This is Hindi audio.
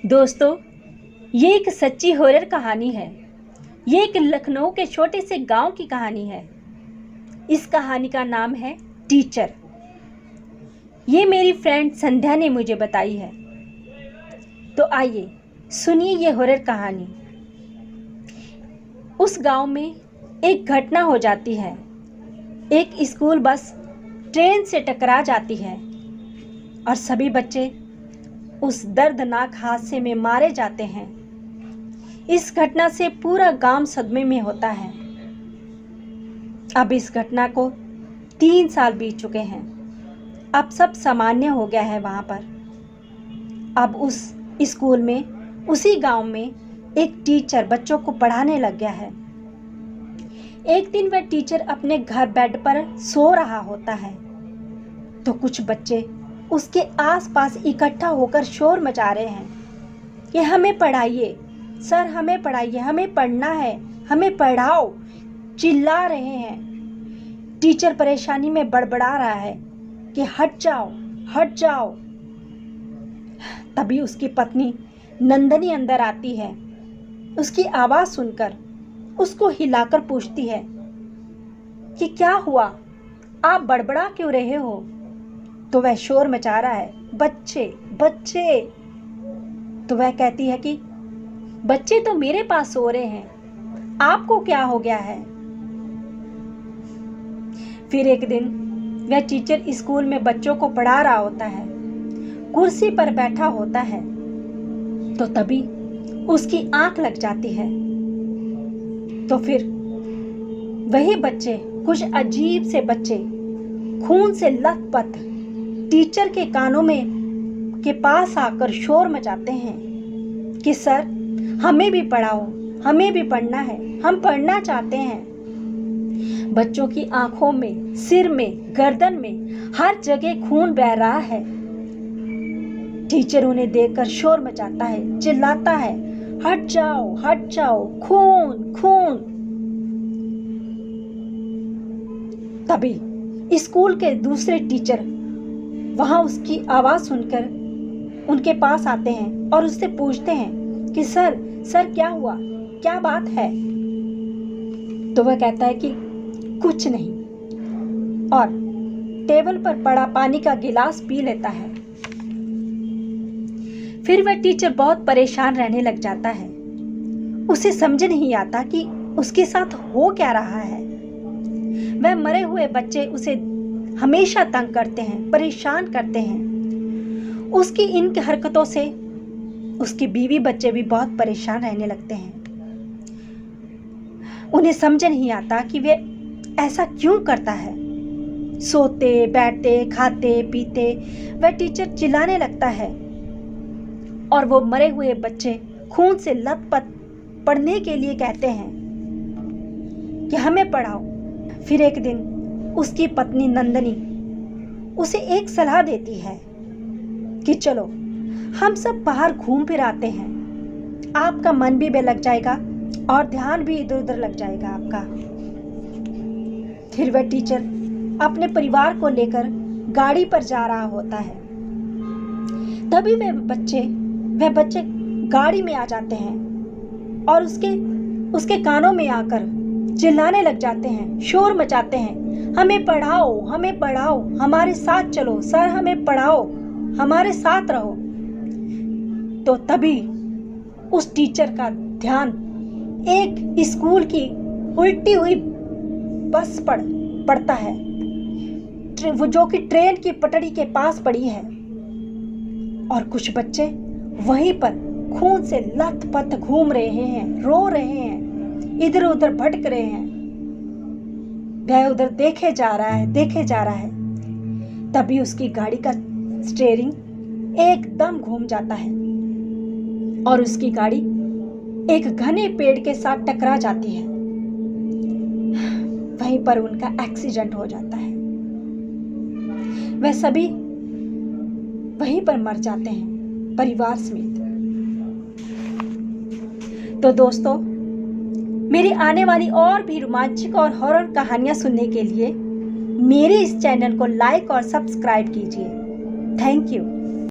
दोस्तों, ये एक सच्ची हॉरर कहानी है। ये एक लखनऊ के छोटे से गांव की कहानी है। इस कहानी का नाम है टीचर। ये मेरी फ्रेंड संध्या ने मुझे बताई है। तो आइए सुनिए ये हॉरर कहानी। उस गांव में एक घटना हो जाती है। एक स्कूल बस ट्रेन से टकरा जाती है और सभी बच्चे उस दर्दनाक हादसे में मारे जाते हैं। इस घटना से पूरा गांव सदमे में होता है। अब इस घटना को 3 साल बीत चुके हैं। अब सब सामान्य हो गया है वहां पर। अब उस स्कूल में, उसी गांव में एक टीचर बच्चों को पढ़ाने लग गया है। एक दिन वह टीचर अपने घर बेड पर सो रहा होता है तो कुछ बच्चे उसके आसपास इकट्ठा होकर शोर मचा रहे हैं कि हमें पढ़ाइए सर, हमें पढ़ाइए, हमें पढ़ना है, हमें पढ़ाओ, चिल्ला रहे हैं। टीचर परेशानी में बड़बड़ा रहा है कि हट जाओ, हट जाओ। तभी उसकी पत्नी नंदनी अंदर आती है। उसकी आवाज़ सुनकर उसको हिलाकर पूछती है कि क्या हुआ, आप बड़बड़ा क्यों रहे हो? तो वह शोर मचा रहा है, बच्चे बच्चे। तो वह कहती है कि बच्चे तो मेरे पास सो रहे हैं, आपको क्या हो गया है? फिर एक दिन वह टीचर स्कूल में बच्चों को पढ़ा रहा होता है, कुर्सी पर बैठा होता है। तो तभी उसकी आंख लग जाती है। तो फिर वही बच्चे, कुछ अजीब से बच्चे खून से लथपथ टीचर के कानों में के पास आकर शोर मचाते हैं कि सर, हमें भी पढ़ाओ, हमें भी पढ़ना है, हम पढ़ना चाहते हैं। बच्चों की आंखों में, सिर में, गर्दन में, हर जगह खून बह रहा है। टीचर उन्हें देखकर शोर मचाता है, चिल्लाता है, हट जाओ, हट जाओ, खून खून। तभी स्कूल के दूसरे टीचर वहां उसकी आवाज सुनकर उनके पास आते हैं और उससे पूछते हैं कि सर, सर क्या हुआ, क्या बात है? तो वह कहता है कि कुछ नहीं, और टेबल पर पड़ा पानी का गिलास पी लेता है। फिर वह टीचर बहुत परेशान रहने लग जाता है। उसे समझ नहीं आता कि उसके साथ हो क्या रहा है। वह मरे हुए बच्चे उसे हमेशा तंग करते हैं, परेशान करते हैं। उसकी इन हरकतों से उसकी बीवी बच्चे भी बहुत परेशान रहने लगते हैं। उन्हें समझ नहीं आता कि वे ऐसा क्यों करता है। सोते, बैठते, खाते, पीते वह टीचर चिल्लाने लगता है और वो मरे हुए बच्चे खून से लथपथ पढ़ने के लिए कहते हैं कि हमें पढ़ाओ। फिर एक दिन उसकी पत्नी नंदनी उसे एक सलाह देती है कि चलो हम सब बाहर घूम फिर आते हैं, आपका मन भी लग जाएगा और ध्यान भी इधर उधर लग जाएगा आपका। फिर वह टीचर अपने परिवार को लेकर गाड़ी पर जा रहा होता है। तभी वह बच्चे गाड़ी में आ जाते हैं और उसके कानों में आकर चिल्लाने लग जाते हैं, शोर मचाते हैं, हमें पढ़ाओ, हमें पढ़ाओ, हमारे साथ चलो सर, हमें पढ़ाओ, हमारे साथ रहो। तो तभी उस टीचर का ध्यान एक स्कूल की उल्टी हुई बस पर पड़ता है, वो जो कि ट्रेन की पटरी के पास पड़ी है। और कुछ बच्चे वहीं पर खून से लथपथ घूम रहे हैं, रो रहे हैं, इधर उधर भटक रहे हैं। वह उधर देखे जा रहा है, देखे जा रहा है। तभी उसकी गाड़ी का स्टीयरिंग एकदम घूम जाता है और उसकी गाड़ी एक घने पेड़ के साथ टकरा जाती है। वहीं पर उनका एक्सीडेंट हो जाता है। वह सभी वहीं पर मर जाते हैं, परिवार समेत। तो दोस्तों, मेरी आने वाली और भी रोमांचक और हॉरर कहानियां सुनने के लिए मेरे इस चैनल को लाइक और सब्सक्राइब कीजिए। Thank you.